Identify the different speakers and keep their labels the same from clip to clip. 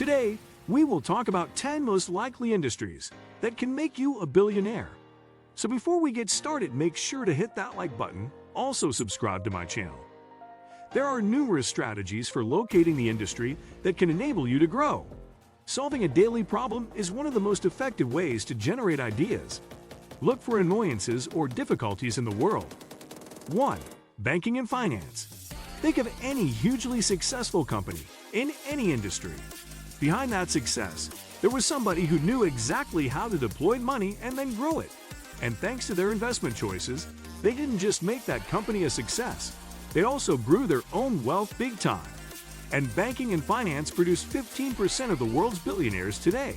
Speaker 1: Today, we will talk about 10 most likely industries that can make you a billionaire. So before we get started, make sure to hit that like button, also subscribe to my channel. There are numerous strategies for locating the industry that can enable you to grow. Solving a daily problem is one of the most effective ways to generate ideas. Look for annoyances or difficulties in the world. 1. Banking and finance. Think of any hugely successful company in any industry. Behind that success, there was somebody who knew exactly how to deploy money and then grow it. And thanks to their investment choices, they didn't just make that company a success, they also grew their own wealth big time. And banking and finance produce 15% of the world's billionaires today.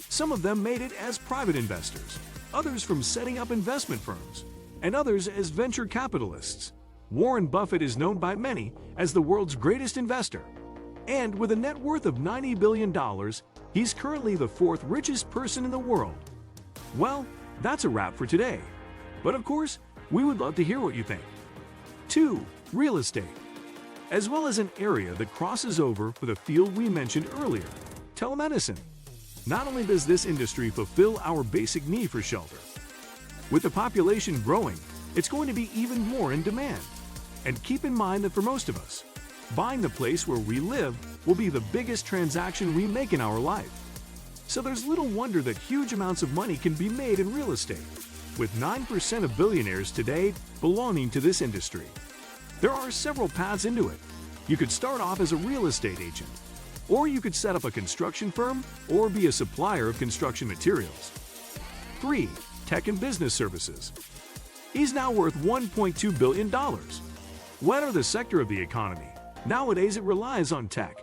Speaker 1: Some of them made it as private investors, others from setting up investment firms, and others as venture capitalists. Warren Buffett is known by many as the world's greatest investor. And with a net worth of $90 billion, he's currently the fourth richest person in the world. Well, that's a wrap for today. But of course, we would love to hear what you think. 2. Real estate. As well as an area that crosses over with a field we mentioned earlier, telemedicine. Not only does this industry fulfill our basic need for shelter, with the population growing, it's going to be even more in demand. And keep in mind that for most of us, buying the place where we live will be the biggest transaction we make in our life. So there's little wonder that huge amounts of money can be made in real estate, with 9% of billionaires today belonging to this industry. There are several paths into it. You could start off as a real estate agent, or you could set up a construction firm or be a supplier of construction materials. 3. Tech and business services. He's now worth $1.2 billion. Whatever the sector of the economy, nowadays it relies on tech.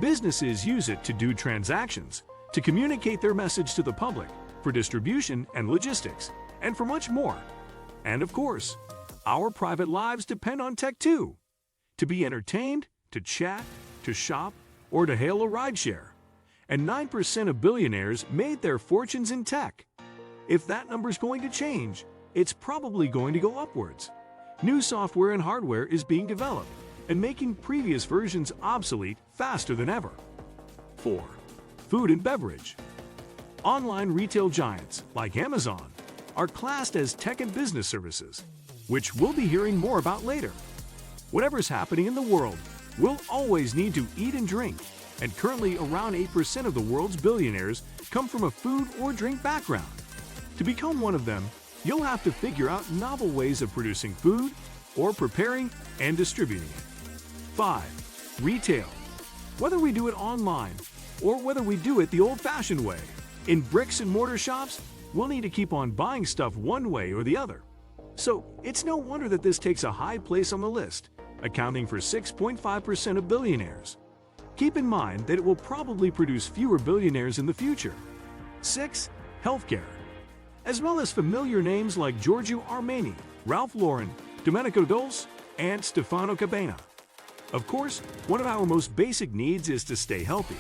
Speaker 1: Businesses use it to do transactions, to communicate their message to the public, for distribution and logistics, and for much more. And of course, our private lives depend on tech too. To be entertained, to chat, to shop, or to hail a rideshare. And 9% of billionaires made their fortunes in tech. If that number's going to change, it's probably going to go upwards. New software and hardware is being developed and making previous versions obsolete faster than ever. 4. Food and beverage. Online retail giants like Amazon are classed as tech and business services, which we'll be hearing more about later. Whatever's happening in the world, we'll always need to eat and drink, and currently around 8% of the world's billionaires come from a food or drink background. To become one of them, you'll have to figure out novel ways of producing food or preparing and distributing it. 5. Retail. Whether we do it online or whether we do it the old-fashioned way, in bricks and mortar shops, we'll need to keep on buying stuff one way or the other. So it's no wonder that this takes a high place on the list, accounting for 6.5% of billionaires. Keep in mind that it will probably produce fewer billionaires in the future. 6. Healthcare. As well as familiar names like Giorgio Armani, Ralph Lauren, Domenico Dolce, and Stefano Cabana. Of course, one of our most basic needs is to stay healthy,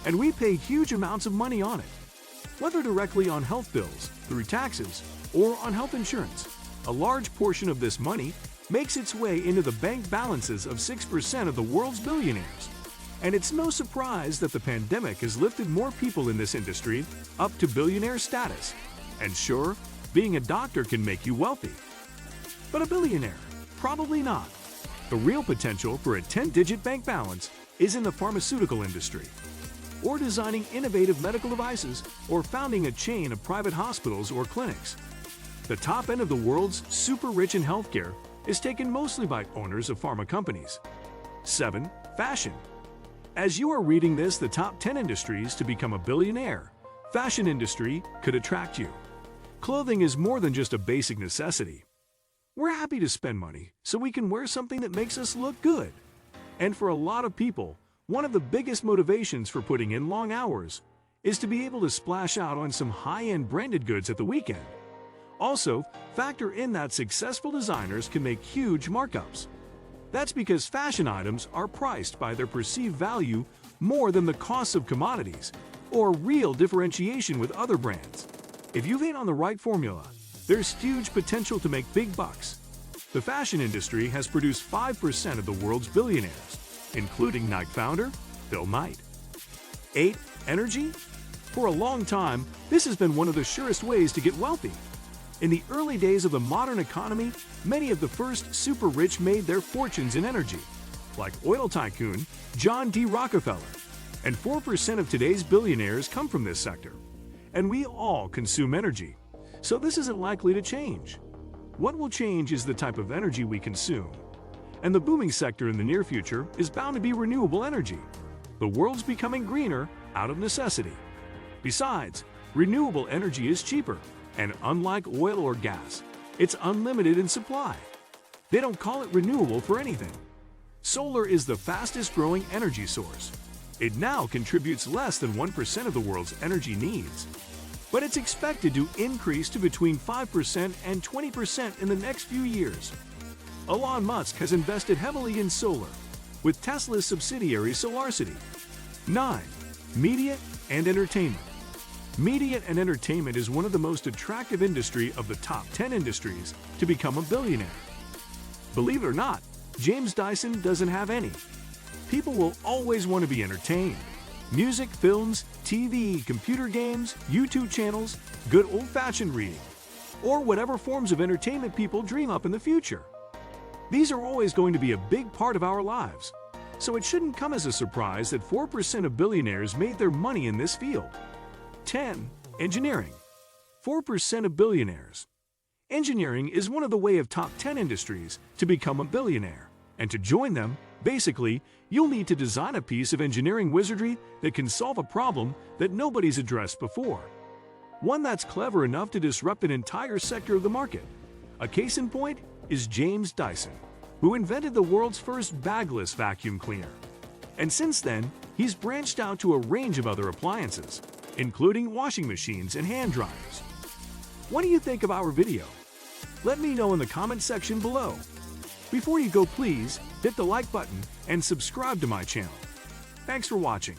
Speaker 1: and we pay huge amounts of money on it. Whether directly on health bills, through taxes, or on health insurance, a large portion of this money makes its way into the bank balances of 6% of the world's billionaires. And it's no surprise that the pandemic has lifted more people in this industry up to billionaire status. And sure, being a doctor can make you wealthy. But a billionaire? Probably not. The real potential for a 10-digit bank balance is in the pharmaceutical industry, or designing innovative medical devices, or founding a chain of private hospitals or clinics. The top end of the world's super rich in healthcare is taken mostly by owners of pharma companies. 7. Fashion. As you are reading this, the top 10 industries to become a billionaire, fashion industry could attract you. Clothing is more than just a basic necessity. We're happy to spend money so we can wear something that makes us look good. And for a lot of people, one of the biggest motivations for putting in long hours is to be able to splash out on some high-end branded goods at the weekend. Also, factor in that successful designers can make huge markups. That's because fashion items are priced by their perceived value more than the costs of commodities or real differentiation with other brands. If you've hit on the right formula, there's huge potential to make big bucks. The fashion industry has produced 5% of the world's billionaires, including Nike founder Phil Knight. 8. Energy. For a long time, this has been one of the surest ways to get wealthy. In the early days of the modern economy, many of the first super rich made their fortunes in energy, like oil tycoon John D. Rockefeller. And 4% of today's billionaires come from this sector. And we all consume energy, so this isn't likely to change. What will change is the type of energy we consume. And the booming sector in the near future is bound to be renewable energy. The world's becoming greener out of necessity. Besides, renewable energy is cheaper, and unlike oil or gas, it's unlimited in supply. They don't call it renewable for anything. Solar is the fastest growing energy source. It now contributes less than 1% of the world's energy needs. But it's expected to increase to between 5% and 20% in the next few years. Elon Musk has invested heavily in solar, with Tesla's subsidiary SolarCity. 9. Media and entertainment. Media and entertainment is one of the most attractive industry of the top 10 industries to become a billionaire. Believe it or not, James Dyson doesn't have any. People will always want to be entertained. Music, films, TV, computer games, YouTube channels, good old-fashioned reading, or whatever forms of entertainment people dream up in the future. These are always going to be a big part of our lives, so it shouldn't come as a surprise that 4% of billionaires made their money in this field. 10. Engineering. 4% of billionaires. Engineering is one of the way of top 10 industries to become a billionaire. And to join them, basically, you'll need to design a piece of engineering wizardry that can solve a problem that nobody's addressed before. One that's clever enough to disrupt an entire sector of the market. A case in point is James Dyson, who invented the world's first bagless vacuum cleaner. And since then, he's branched out to a range of other appliances, including washing machines and hand dryers. What do you think of our video? Let me know in the comment section below. Before you go, please hit the like button and subscribe to my channel. Thanks for watching.